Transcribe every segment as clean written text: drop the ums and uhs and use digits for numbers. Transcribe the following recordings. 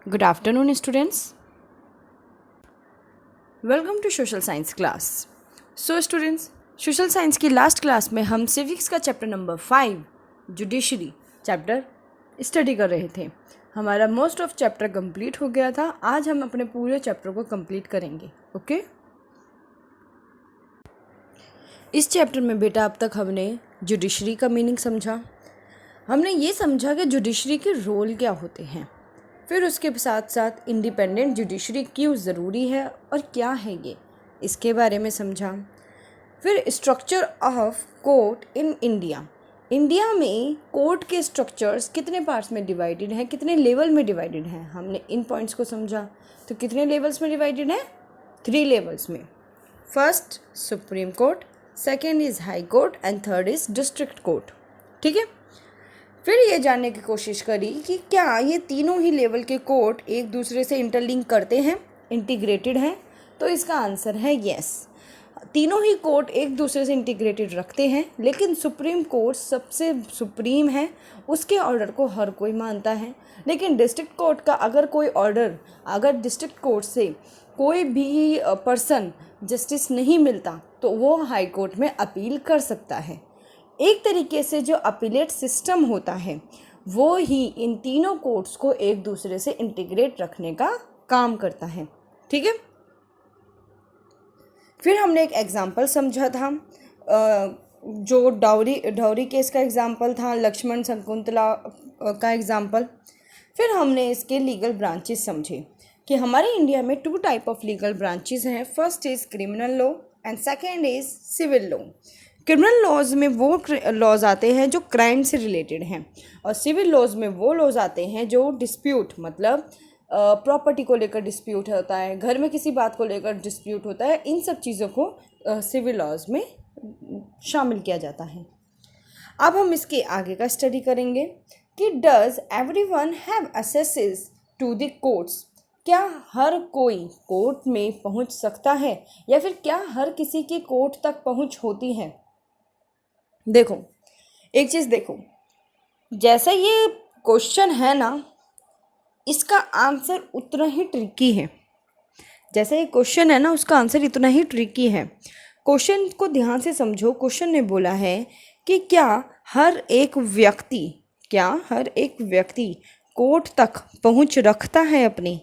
Good afternoon, students. Welcome to Social Science class. So, students, Social Science की last class में हम civics का chapter number 5 judiciary chapter study कर रहे थे. हमारा मोस्ट ऑफ चैप्टर कंप्लीट हो गया था. आज हम अपने पूरे चैप्टर को कंप्लीट करेंगे. ओके. इस चैप्टर में बेटा अब तक हमने जुडिशरी का मीनिंग समझा. हमने ये समझा कि जुडिशरी के रोल क्या होते हैं. फिर उसके साथ साथ इंडिपेंडेंट जुडिशरी क्यों ज़रूरी है और क्या है ये, इसके बारे में समझा. फिर structure of court in India. India में कोर्ट के स्ट्रक्चर्स कितने पार्ट्स में डिवाइडेड हैं, कितने लेवल में डिवाइडेड हैं, हमने इन पॉइंट्स को समझा. तो कितने लेवल्स में डिवाइडेड है? 3 लेवल्स में. First supreme court, second is high court and third is district court. ठीक है. फिर ये जानने की कोशिश करी कि क्या ये तीनों ही लेवल के कोर्ट एक दूसरे से इंटरलिंक करते हैं, इंटीग्रेटेड हैं. तो इसका आंसर है यस. तीनों ही कोर्ट एक दूसरे से इंटीग्रेटेड रखते हैं, लेकिन सुप्रीम कोर्ट सबसे सुप्रीम है, उसके ऑर्डर को हर कोई मानता है. लेकिन डिस्ट्रिक्ट कोर्ट का अगर डिस्ट्रिक्ट कोर्ट से कोई भी पर्सन जस्टिस नहीं मिलता तो वो हाई कोर्ट में अपील कर सकता है. एक तरीके से जो अपीलेट सिस्टम होता है वो ही इन तीनों कोर्ट्स को एक दूसरे से इंटीग्रेट रखने का काम करता है. ठीक है. फिर हमने एक एग्जाम्पल समझा था, जो डाउरी केस का एग्जाम्पल था, लक्ष्मण शकुंतला का एग्जाम्पल. फिर हमने इसके लीगल ब्रांचेस समझे कि हमारे इंडिया में 2 टाइप ऑफ लीगल ब्रांचेस हैं. First is criminal law and second is civil law. Criminal laws में वो लॉज आते हैं जो क्राइम से रिलेटेड हैं, और सिविल लॉज में वो लॉज आते हैं जो डिस्प्यूट, मतलब प्रॉपर्टी को लेकर डिस्प्यूट होता है, घर में किसी बात को लेकर डिस्प्यूट होता है. इन सब चीज़ों को सिविल लॉज में शामिल किया जाता है. अब हम इसके आगे का स्टडी करेंगे कि does everyone have access to the courts. क्या हर कोई कोर्ट में पहुंच सकता है, या फिर क्या हर किसी की कोर्ट तक पहुंच होती है? देखो, एक चीज़ देखो, जैसा ये क्वेश्चन है ना, इसका आंसर उतना ही ट्रिकी है. जैसा ये क्वेश्चन है ना, उसका आंसर इतना ही ट्रिकी है. क्वेश्चन को ध्यान से समझो. क्वेश्चन ने बोला है कि क्या हर एक व्यक्ति कोर्ट तक पहुंच रखता है अपनी.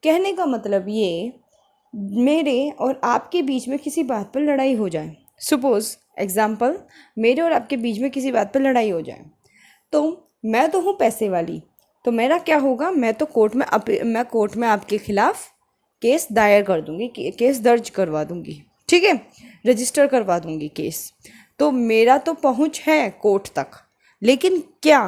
कहने का मतलब ये, मेरे और आपके बीच में किसी बात पर लड़ाई हो जाए. सपोज़ एग्जाम्पल, मेरे और आपके बीच में किसी बात पर लड़ाई हो जाए, तो मैं तो हूँ पैसे वाली, तो मेरा क्या होगा, मैं कोर्ट में आपके खिलाफ केस दायर कर दूँगी, केस दर्ज करवा दूँगी. ठीक है, रजिस्टर करवा दूँगी केस. तो मेरा तो पहुँच है कोर्ट तक, लेकिन क्या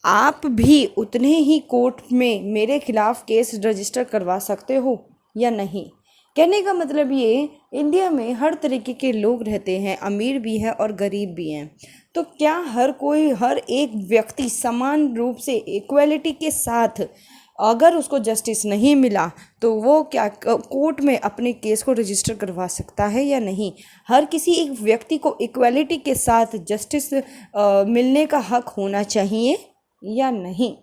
आप भी उतने ही कोर्ट में मेरे खिलाफ केस रजिस्टर करवा सकते हो या नहीं? कहने का मतलब ये, इंडिया में हर तरीके के लोग रहते हैं, अमीर भी है और गरीब भी हैं. तो क्या हर एक व्यक्ति समान रूप से इक्वलिटी के साथ, अगर उसको जस्टिस नहीं मिला तो वो क्या कोर्ट में अपने केस को रजिस्टर करवा सकता है या नहीं? हर किसी एक व्यक्ति को इक्वलिटी के साथ जस्टिस मिलने का हक होना चाहिए या नहीं?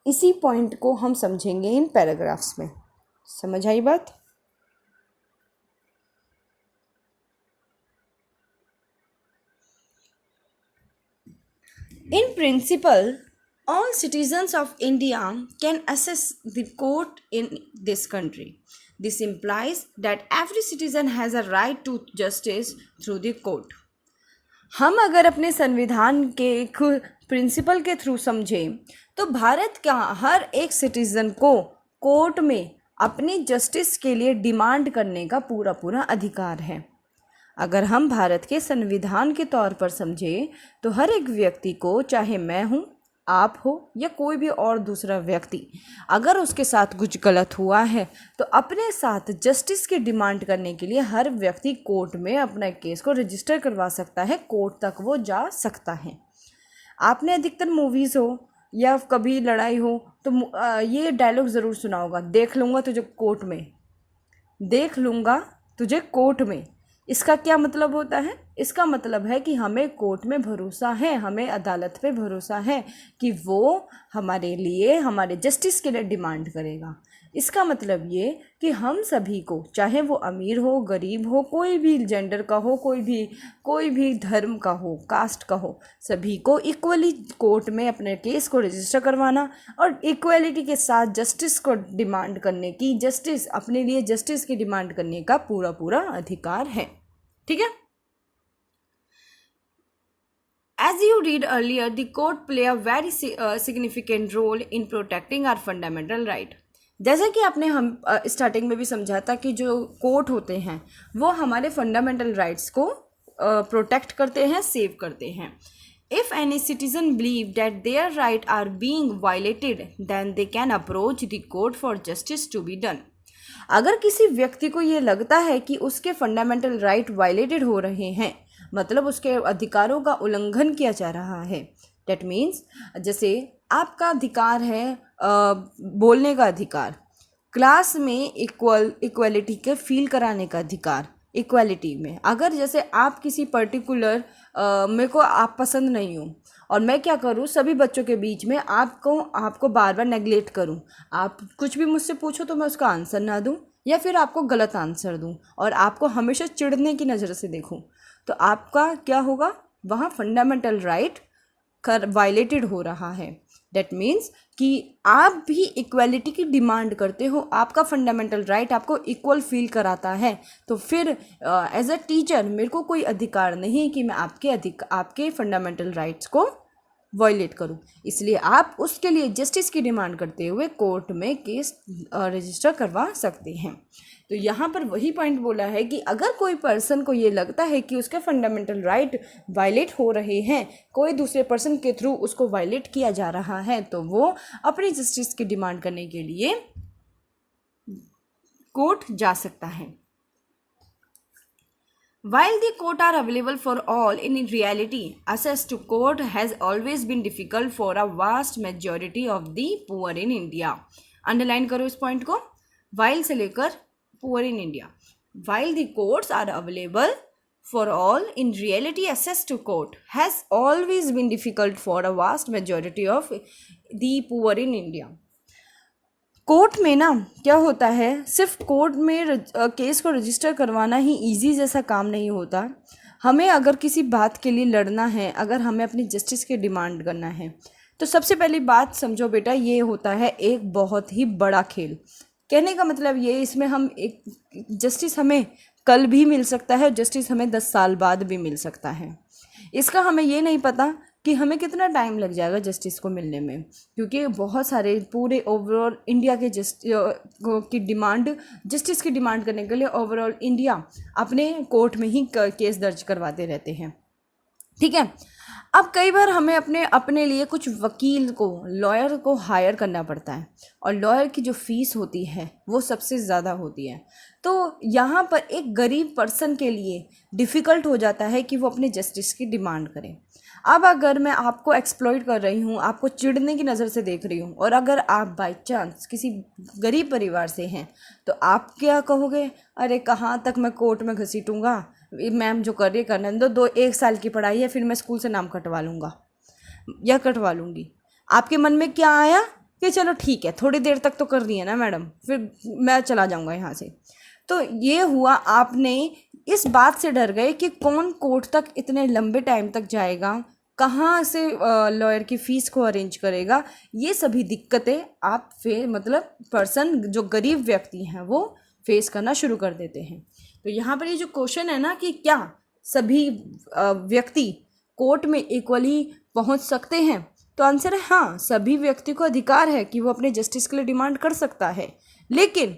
इसी पॉइंट को हम समझेंगे इन पैराग्राफ्स में. समझ आई बात? In principle, all citizens of India can access the court in this country. This implies that every citizen has a right to justice through the court. हम अगर अपने संविधान के प्रिंसिपल के थ्रू समझें तो भारत का हर एक सिटीज़न को कोर्ट में अपनी जस्टिस के लिए डिमांड करने का पूरा अधिकार है. अगर हम भारत के संविधान के तौर पर समझें तो हर एक व्यक्ति को, चाहे मैं हूँ, आप हो या कोई भी और दूसरा व्यक्ति, अगर उसके साथ कुछ गलत हुआ है तो अपने साथ जस्टिस की डिमांड करने के लिए हर व्यक्ति कोर्ट में अपना केस को रजिस्टर करवा सकता है, कोर्ट तक वो जा सकता है. आपने अधिकतर मूवीज़ हो या कभी लड़ाई हो तो ये डायलॉग ज़रूर सुना होगा, देख लूँगा तुझे कोर्ट में. इसका क्या मतलब होता है? इसका मतलब है कि हमें कोर्ट में भरोसा है, हमें अदालत पे भरोसा है कि वो हमारे लिए, हमारे जस्टिस के लिए डिमांड करेगा। इसका मतलब ये कि हम सभी को, चाहे वो अमीर हो, गरीब हो, कोई भी जेंडर का हो, कोई भी धर्म का हो, कास्ट का हो, सभी को इक्वली कोर्ट में अपने केस को रजिस्टर करवाना और इक्वलिटी के साथ जस्टिस को डिमांड करने की, जस्टिस अपने लिए जस्टिस की डिमांड करने का पूरा पूरा अधिकार है। ठीक है। As you read earlier, the court play a very significant role in protecting our fundamental right. जैसा कि आपने हम स्टार्टिंग में भी समझा था कि जो कोर्ट होते हैं वो हमारे फंडामेंटल राइट्स को प्रोटेक्ट करते हैं, सेव करते हैं। If any citizen believe that their rights are being violated, then they can approach the court for justice to be done. अगर किसी व्यक्ति को ये लगता है कि उसके फंडामेंटल राइट वायलेटेड हो रहे हैं, मतलब उसके अधिकारों का उल्लंघन किया जा रहा है, डेट मीन्स जैसे आपका अधिकार है बोलने का अधिकार, क्लास में इक्वलिटी के फील कराने का अधिकार, इक्वालिटी में अगर जैसे आप किसी पर्टिकुलर मेरे को आप पसंद नहीं हो और मैं क्या करूँ, सभी बच्चों के बीच में आपको बार बार नेगलेक्ट करूँ, आप कुछ भी मुझसे पूछो तो मैं उसका आंसर ना दूँ या फिर आपको गलत आंसर दूँ और आपको हमेशा चिढ़ने की नज़र से देखूँ, तो आपका क्या होगा, वहाँ फंडामेंटल राइट वायलेटेड हो रहा है। डेट मीन्स कि आप भी इक्वालिटी की डिमांड करते हो, आपका फंडामेंटल राइट आपको इक्वल फील कराता है, तो फिर एज अ टीचर मेरे को कोई अधिकार नहीं कि मैं आपके फंडामेंटल राइट्स को वायलेट करूं। इसलिए आप उसके लिए जस्टिस की डिमांड करते हुए कोर्ट में केस रजिस्टर करवा सकते हैं। तो यहाँ पर वही पॉइंट बोला है कि अगर कोई पर्सन को ये लगता है कि उसके फंडामेंटल राइट वायलेट हो रहे हैं, कोई दूसरे पर्सन के थ्रू उसको वायलेट किया जा रहा है, तो वो अपनी जस्टिस की डिमांड करने के लिए कोर्ट जा सकता है। While the court are available for all, in reality, access to court has always been difficult for a vast majority of the poor in India. Underline करो इस पॉइंट को, while से लेकर poor in India. While the courts are available for all, in reality, access to court has always been difficult for a vast majority of the poor in India. Court में ना क्या होता है, सिर्फ court में case को register करवाना ही easy जैसा काम नहीं होता। हमें अगर किसी बात के लिए लड़ना है, अगर हमें अपनी जस्टिस की डिमांड करना है, तो सबसे पहली बात समझो बेटा, ये होता है एक बहुत ही बड़ा खेल। कहने का मतलब ये, इसमें हम एक जस्टिस हमें कल भी मिल सकता है, जस्टिस हमें 10 साल बाद भी मिल सकता है। इसका हमें ये नहीं पता कि हमें कितना टाइम लग जाएगा जस्टिस को मिलने में, क्योंकि बहुत सारे पूरे ओवरऑल इंडिया के जस्टिस की डिमांड करने के लिए ओवरऑल इंडिया अपने कोर्ट में ही केस दर्ज करवाते रहते हैं। ठीक है। अब कई बार हमें अपने लिए कुछ वकील को, लॉयर को हायर करना पड़ता है और लॉयर की जो फीस होती है वो सबसे ज़्यादा होती है। तो यहाँ पर एक गरीब पर्सन के लिए डिफ़िकल्ट हो जाता है कि वो अपने जस्टिस की डिमांड करें। अब अगर मैं आपको एक्सप्लॉइट कर रही हूँ, आपको चिढ़ने की नज़र से देख रही हूँ, और अगर आप बाय चांस किसी गरीब परिवार से हैं, तो आप क्या कहोगे, अरे कहाँ तक मैं कोर्ट में घसीटूँगा, मैम जो कर रही है करने दो, 1 साल की पढ़ाई है, फिर मैं स्कूल से नाम कटवा लूँगा या कटवा लूँगी। आपके मन में क्या आया कि चलो ठीक है, थोड़ी देर तक तो कर रही है ना मैडम, फिर मैं चला जाऊँगा यहाँ से। तो ये हुआ, आपने इस बात से डर गए कि कौन कोर्ट तक इतने लंबे टाइम तक जाएगा, कहाँ से लॉयर की फ़ीस को अरेंज करेगा। ये सभी दिक्कतें आप मतलब पर्सन जो गरीब व्यक्ति हैं वो फेस करना शुरू कर देते हैं। तो यहाँ पर ये जो क्वेश्चन है ना कि क्या सभी व्यक्ति कोर्ट में इक्वली पहुँच सकते हैं, तो आंसर है हाँ, सभी व्यक्ति को अधिकार है कि वो अपने जस्टिस के लिए डिमांड कर सकता है। लेकिन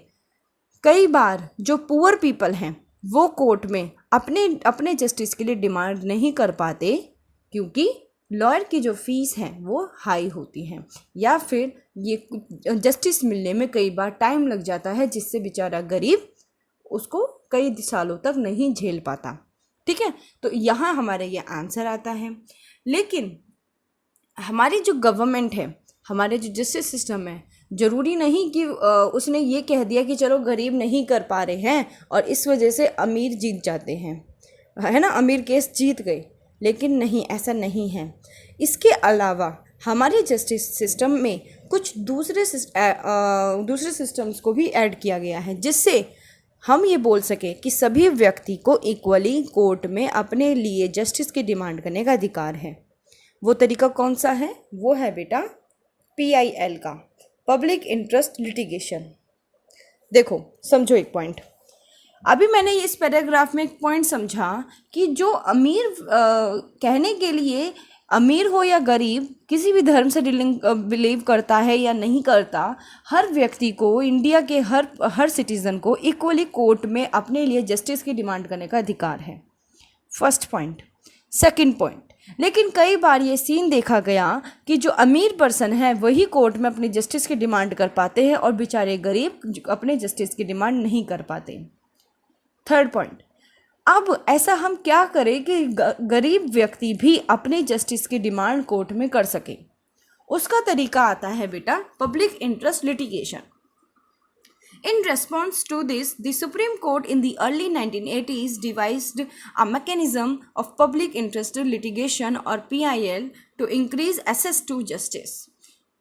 कई बार जो पुअर पीपल हैं वो कोर्ट में अपने जस्टिस के लिए डिमांड नहीं कर पाते, क्योंकि लॉयर की जो फ़ीस है वो हाई होती है, या फिर ये जस्टिस मिलने में कई बार टाइम लग जाता है, जिससे बेचारा गरीब उसको कई सालों तक नहीं झेल पाता। ठीक है। तो यहाँ हमारे ये आंसर आता है। लेकिन हमारी जो गवर्नमेंट है, हमारे जो जस्टिस सिस्टम है, ज़रूरी नहीं कि उसने ये कह दिया कि चलो गरीब नहीं कर पा रहे हैं और इस वजह से अमीर जीत जाते हैं। है ना, अमीर केस जीत गए। लेकिन नहीं, ऐसा नहीं है। इसके अलावा हमारे जस्टिस सिस्टम में कुछ दूसरे सिस्टम्स को भी ऐड किया गया है, जिससे हम ये बोल सकें कि सभी व्यक्ति को इक्वली कोर्ट में अपने लिए जस्टिस की डिमांड करने का अधिकार है। वो तरीका कौन सा है? वो है बेटा PIL का, पब्लिक इंटरेस्ट लिटिगेशन। देखो समझो एक पॉइंट। अभी मैंने इस पैराग्राफ में एक पॉइंट समझा कि जो अमीर कहने के लिए अमीर हो या गरीब, किसी भी धर्म से बिलीव करता है या नहीं करता, हर व्यक्ति को, इंडिया के हर सिटीज़न को इक्वली कोर्ट में अपने लिए जस्टिस की डिमांड करने का अधिकार है। First point. सेकंड पॉइंट, लेकिन कई बार ये सीन देखा गया कि जो अमीर पर्सन है वही कोर्ट में अपनी जस्टिस की डिमांड कर पाते हैं और बेचारे गरीब अपने जस्टिस की डिमांड नहीं कर पाते। थर्ड पॉइंट, अब ऐसा हम क्या करें कि गरीब व्यक्ति भी अपने जस्टिस की डिमांड कोर्ट में कर सके? उसका तरीका आता है बेटा public interest litigation. In response to this, the Supreme Court in the early 1980s devised a mechanism of public interest litigation or PIL to increase access to justice.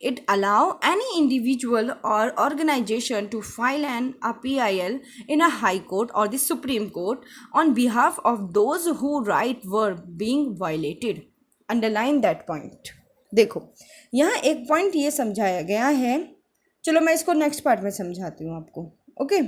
It allows any individual or organization to file an PIL in a high court or the Supreme Court on behalf of those whose rights were being violated. Underline that point. देखो यहाँ एक point ये समझाया गया है, चलो मैं इसको नेक्स्ट पार्ट में समझाती हूँ आपको। ओके।